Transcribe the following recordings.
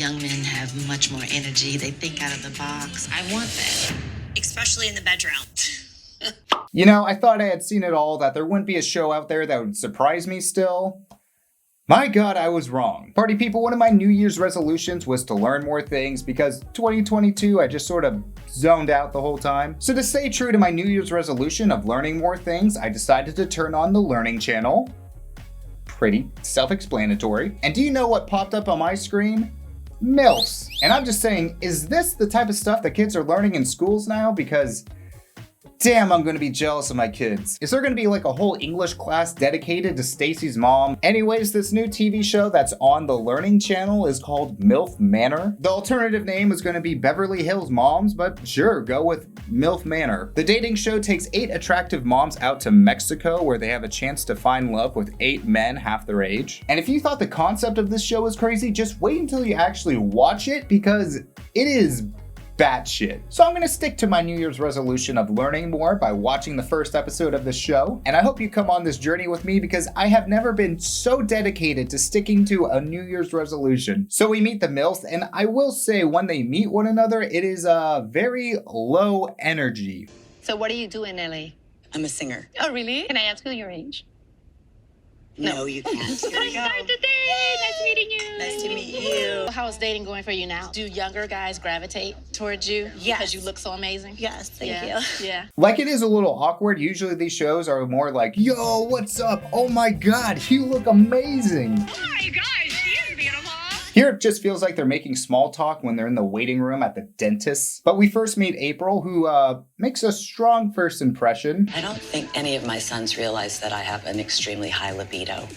Young men have much more energy. They think out of the box. I want that, especially in the bedroom. You know, I thought I had seen it all, that there wouldn't be a show out there that would surprise me still. My God, I was wrong. Party people, one of my New Year's resolutions was to learn more things because 2022, I just sort of zoned out the whole time. So to stay true to my New Year's resolution of learning more things, I decided to turn on the Learning channel. Pretty self-explanatory. And do you know what popped up on my screen? MILFs. And I'm just saying, is this the type of stuff that kids are learning in schools now? Because damn, I'm gonna be jealous of my kids. Is there gonna be like a whole English class dedicated to Stacy's mom? Anyways, this new TV show that's on the Learning channel is called MILF Manor. The alternative name is gonna be Beverly Hills Moms, but sure, go with MILF Manor. The dating show takes 8 attractive moms out to Mexico where they have a chance to find love with 8 men half their age. And if you thought the concept of this show was crazy, just wait until you actually watch it because it is batshit. So I'm gonna stick to my New Year's resolution of learning more by watching the first episode of this show, and I hope you come on this journey with me because I have never been so dedicated to sticking to a New Year's resolution. So we meet the MILFs, and I will say when they meet one another, it is very low energy. So what do you do in LA? I'm a singer. Oh, really? Can I ask you your age? No, you can't. Here we go. Start the day. Nice meeting you. Nice to meet you. How is dating going for you now? Do younger guys gravitate towards you? Yes. Because you look so amazing? Yes, thank you. Yeah. Like, it is a little awkward. Usually these shows are more like, yo, what's up? Oh my God, you look amazing. Hi, guys. She is beautiful. Here it just feels like they're making small talk when they're in the waiting room at the dentist. But we first meet April, who makes a strong first impression. I don't think any of my sons realize that I have an extremely high libido.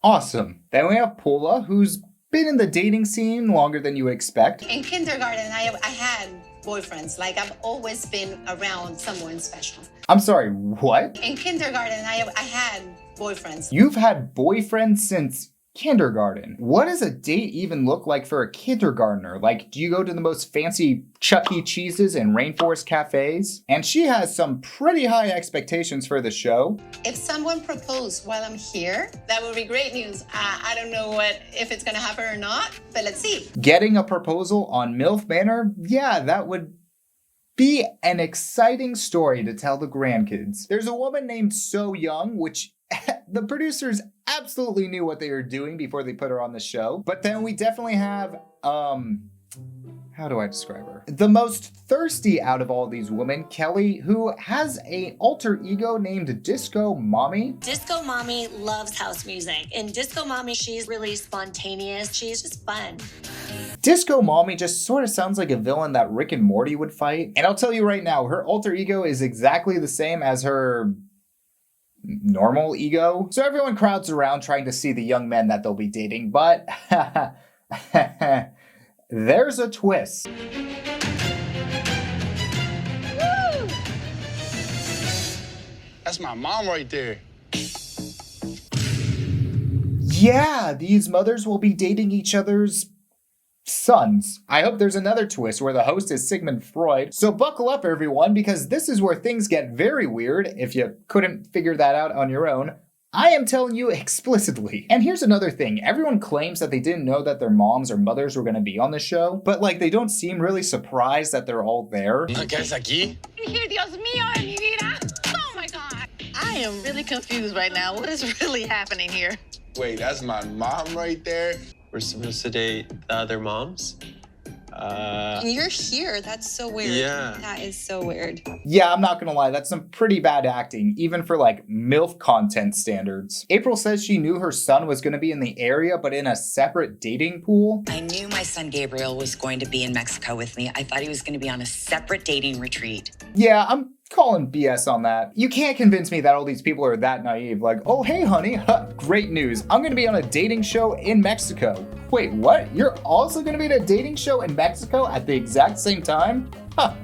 Awesome. Then we have Paula, who's been in the dating scene longer than you would expect. In kindergarten, I had boyfriends. Like, I've always been around someone special. I'm sorry, what? In kindergarten, I had boyfriends. You've had boyfriends since kindergarten. What does a date even look like for a kindergartner? Like, do you go to the most fancy Chuck E. Cheese's and rainforest cafes? And she has some pretty high expectations for the show. If someone proposed while I'm here, that would be great news. I don't know if it's gonna happen or not, but let's see. Getting a proposal on MILF Manor? Yeah, that would be an exciting story to tell the grandkids. There's a woman named So Young, which the producers absolutely knew what they were doing before they put her on the show. But then we definitely have, how do I describe her? The most thirsty out of all these women, Kelly, who has an alter ego named Disco Mommy. Disco Mommy loves house music. And Disco Mommy, she's really spontaneous. She's just fun. Disco Mommy just sort of sounds like a villain that Rick and Morty would fight. And I'll tell you right now, her alter ego is exactly the same as her normal ego. So everyone crowds around trying to see the young men that they'll be dating, but there's a twist. Woo! That's my mom right there. Yeah, these mothers will be dating each other's sons. I hope there's another twist where the host is Sigmund Freud. So buckle up, everyone, because this is where things get very weird. If you couldn't figure that out on your own, I am telling you explicitly. And here's another thing. Everyone claims that they didn't know that their moms or mothers were going to be on the show, but like they don't seem really surprised that they're all there. ¿Qué es aquí? Dios mío, mi vida. Oh my God. I am really confused right now. What is really happening here? Wait, that's my mom right there? We're supposed to date the other moms? You're here. That's so weird. Yeah. That is so weird. Yeah, I'm not gonna lie, that's some pretty bad acting, even for like MILF content standards. April says she knew her son was gonna be in the area, but in a separate dating pool. I knew my son Gabriel was going to be in Mexico with me. I thought he was going to be on a separate dating retreat. Yeah, I'm calling BS on that. You can't convince me that all these people are that naive. Like, oh, hey, honey, great news. I'm gonna be on a dating show in Mexico. Wait, what? You're also gonna be at a dating show in Mexico at the exact same time? Huh.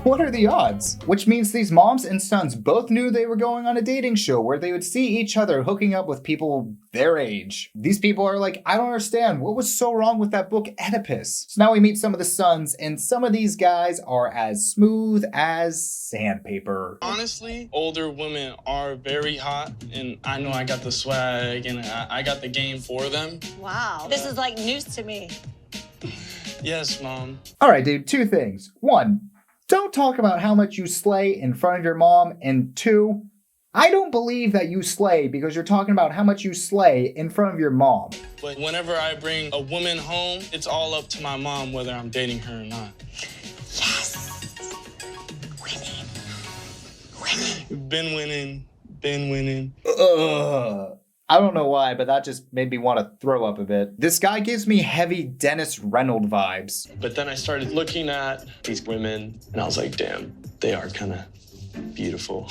What are the odds? Which means these moms and sons both knew they were going on a dating show where they would see each other hooking up with people their age. These people are like, I don't understand. What was so wrong with that book Oedipus? So now we meet some of the sons, and some of these guys are as smooth as sandpaper. Honestly, older women are very hot, and I know I got the swag and I got the game for them. Wow. This is like news to me. Yes, Mom. Alright, dude, two things. One, don't talk about how much you slay in front of your mom. And two, I don't believe that you slay because you're talking about how much you slay in front of your mom. But whenever I bring a woman home, it's all up to my mom whether I'm dating her or not. Yes. Winning. Been winning. Ugh. I don't know why, but that just made me want to throw up a bit. This guy gives me heavy Dennis Reynolds vibes. But then I started looking at these women, and I was like, damn, they are kind of beautiful.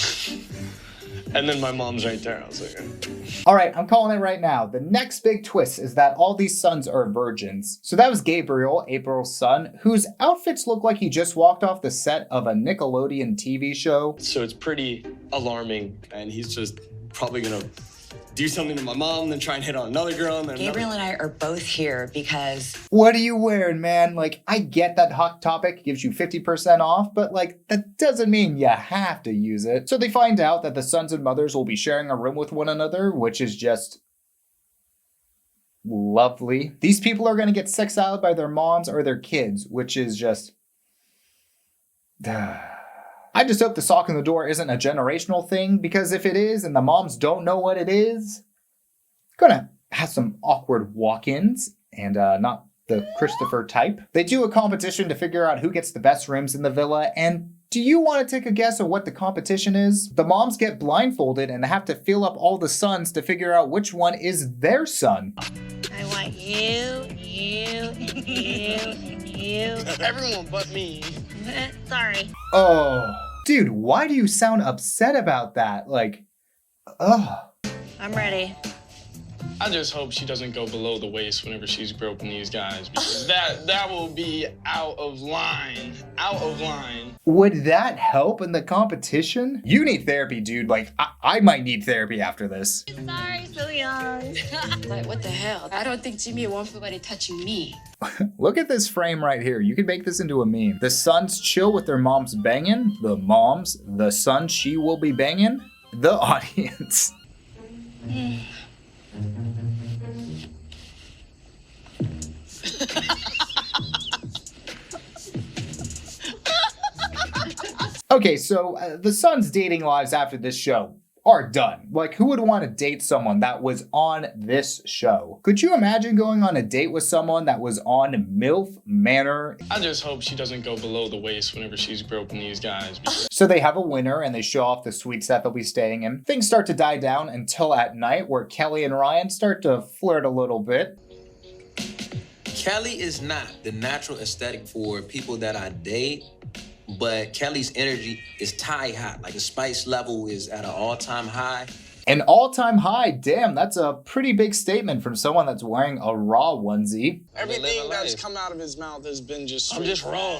And then my mom's right there. I was like, All right, I'm calling it right now. The next big twist is that all these sons are virgins. So that was Gabriel, April's son, whose outfits look like he just walked off the set of a Nickelodeon TV show. So it's pretty alarming, and he's just probably gonna do something to my mom, then try and hit on another girl, and then Gabriel and I are both here because... What are you wearing, man? Like, I get that Hot Topic gives you 50% off, but like, that doesn't mean you have to use it. So they find out that the sons and mothers will be sharing a room with one another, which is just lovely. These people are gonna get sexed out by their moms or their kids, which is just... I just hope the sock in the door isn't a generational thing, because if it is and the moms don't know what it is, gonna have some awkward walk-ins and not the Christopher type. They do a competition to figure out who gets the best rooms in the villa, and do you want to take a guess at what the competition is? The moms get blindfolded and have to fill up all the sons to figure out which one is their son. I want you, and you. everyone but me. Sorry. Oh, dude, why do you sound upset about that? Like, ugh. I'm ready. I just hope she doesn't go below the waist whenever she's groping these guys, because that will be out of line. Out of line. Would that help in the competition? You need therapy, dude. Like, I might need therapy after this. Sorry, so young. Like, what the hell? I don't think Jimmy wants nobody touching me. Look at this frame right here. You could make this into a meme. The sons chill with their moms banging. The moms, the son she will be banging. The audience. Okay, so the son's dating lives after this show are done. Like, who would want to date someone that was on this show? Could you imagine going on a date with someone that was on MILF Manor? I just hope she doesn't go below the waist whenever she's groping these guys. So they have a winner and they show off the suites that they'll be staying in. Things start to die down until at night, where Kelly and Ryan start to flirt a little bit. Kelly is not the natural aesthetic for people that I date, but Kelly's energy is tie hot. Like the spice level is at an all-time high. An all-time high? Damn, that's a pretty big statement from someone that's wearing a raw onesie. Everything that's come out of his mouth has been just I'm just raw.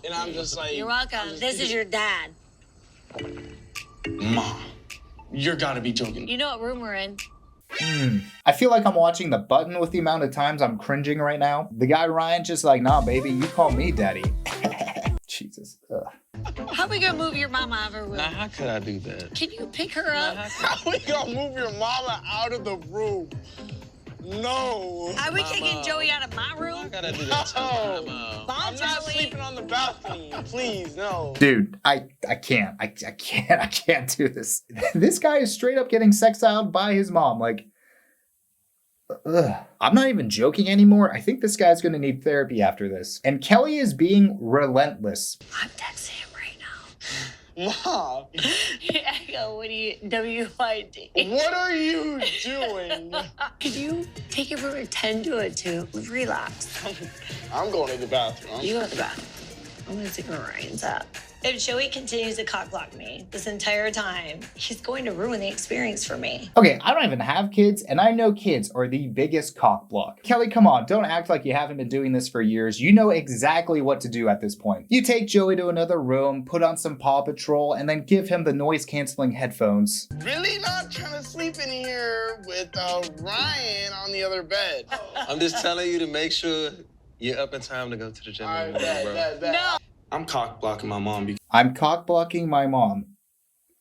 And I'm just like... You're welcome. This is your dad. Mom, you're gotta be joking. You know what room we're in. I feel like I'm watching The Button with the amount of times I'm cringing right now. The guy Ryan just like, nah, baby, you call me daddy. Jesus. Ugh. How we gonna move your mama out of her room? Now, how could I do that? Can you pick her up? How we gonna move your mama out of the room? No. Are we kicking Joey out of my room? I gotta do that too. No. I'm not sleeping on the balcony. Please, no. Dude, I can't. I can't do this. This guy is straight up getting sexiled by his mom. Like, ugh. I'm not even joking anymore. I think this guy's gonna need therapy after this. And Kelly is being relentless. I'm texting him right now. Mom. Echo, what do you, W-I-D? What are you doing? Could you take it from a 10 to a 2? Relax. I'm going to the bathroom. You go to the bathroom. I'm gonna take Ryan's up. If Joey continues to cockblock me this entire time, he's going to ruin the experience for me. Okay, I don't even have kids, and I know kids are the biggest cock block. Kelly, come on, don't act like you haven't been doing this for years. You know exactly what to do at this point. You take Joey to another room, put on some Paw Patrol, and then give him the noise-canceling headphones. Really not trying to sleep in here with Ryan on the other bed. I'm just telling you to make sure you're up in time to go to the gym. All right, bet. No. I'm cock blocking my mom. I'm cock blocking my mom.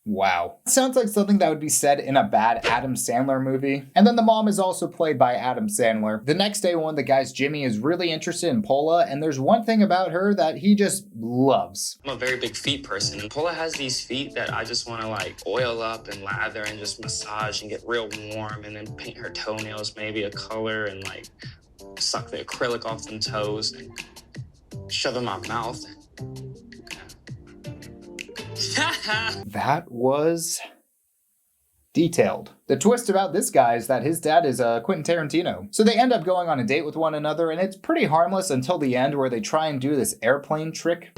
Wow. Sounds like something that would be said in a bad Adam Sandler movie. And then the mom is also played by Adam Sandler. The next day, one of the guys, Jimmy, is really interested in Paula, and there's one thing about her that he just loves. I'm a very big feet person, and Paula has these feet that I just want to like oil up and lather and just massage and get real warm, and then paint her toenails maybe a color and like suck the acrylic off them toes and shove in my mouth. That was detailed. The twist about this guy is that his dad is Quentin Tarantino. So they end up going on a date with one another, and it's pretty harmless until the end where they try and do this airplane trick.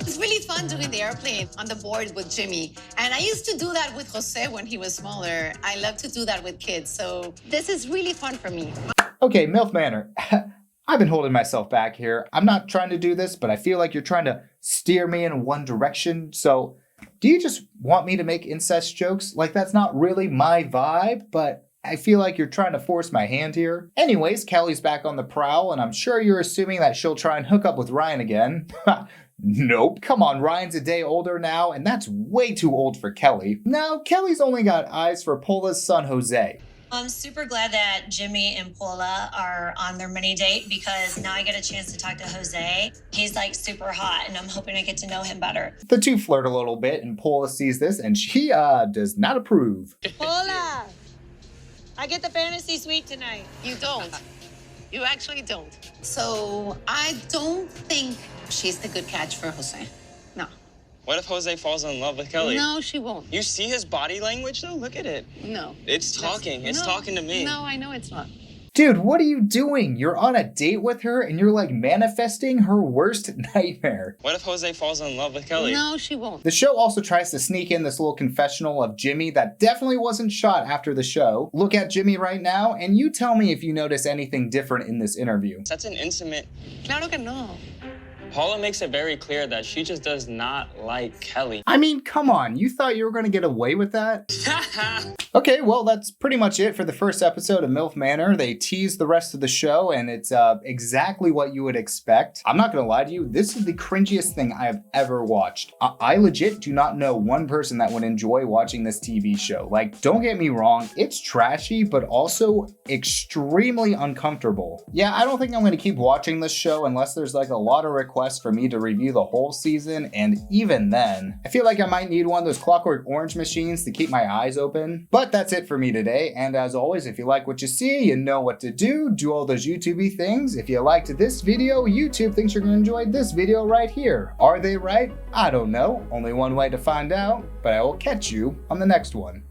It's really fun doing the airplane on the board with Jimmy. And I used to do that with Jose when he was smaller. I love to do that with kids. So this is really fun for me. Okay, MILF Manor. I've been holding myself back here. I'm not trying to do this, but I feel like you're trying to steer me in one direction. So do you just want me to make incest jokes? Like, that's not really my vibe, but I feel like you're trying to force my hand here. Anyways, Kelly's back on the prowl, and I'm sure you're assuming that she'll try and hook up with Ryan again. Nope. Come on, Ryan's a day older now, and that's way too old for Kelly. No, Kelly's only got eyes for Paula's son, Jose. I'm super glad that Jimmy and Paula are on their mini date because now I get a chance to talk to Jose. He's like super hot and I'm hoping I get to know him better. The two flirt a little bit and Paula sees this and she does not approve. Paula, I get the fantasy suite tonight. You don't. You actually don't. So I don't think she's the good catch for Jose. No. What if Jose falls in love with Kelly? No, she won't. You see his body language though? Look at it. No. It's talking. It's talking to me. No, I know it's not. Dude, what are you doing? You're on a date with her and you're like manifesting her worst nightmare. What if Jose falls in love with Kelly? No, she won't. The show also tries to sneak in this little confessional of Jimmy that definitely wasn't shot after the show. Look at Jimmy right now and you tell me if you notice anything different in this interview. That's an intimate. Claro que no. Paula makes it very clear that she just does not like Kelly. I mean, come on, you thought you were gonna get away with that? Okay, well, that's pretty much it for the first episode of MILF Manor. They tease the rest of the show, and it's exactly what you would expect. I'm not gonna lie to you, this is the cringiest thing I have ever watched. I legit do not know one person that would enjoy watching this TV show. Like, don't get me wrong, it's trashy, but also extremely uncomfortable. Yeah, I don't think I'm gonna keep watching this show unless there's like a lot of requests for me to review the whole season, and even then, I feel like I might need one of those Clockwork Orange machines to keep my eyes open. But that's it for me today, and as always, if you like what you see, you know what to do. Do all those YouTube-y things. If you liked this video, YouTube thinks you're gonna enjoy this video right here. Are they right? I don't know. Only one way to find out, but I will catch you on the next one.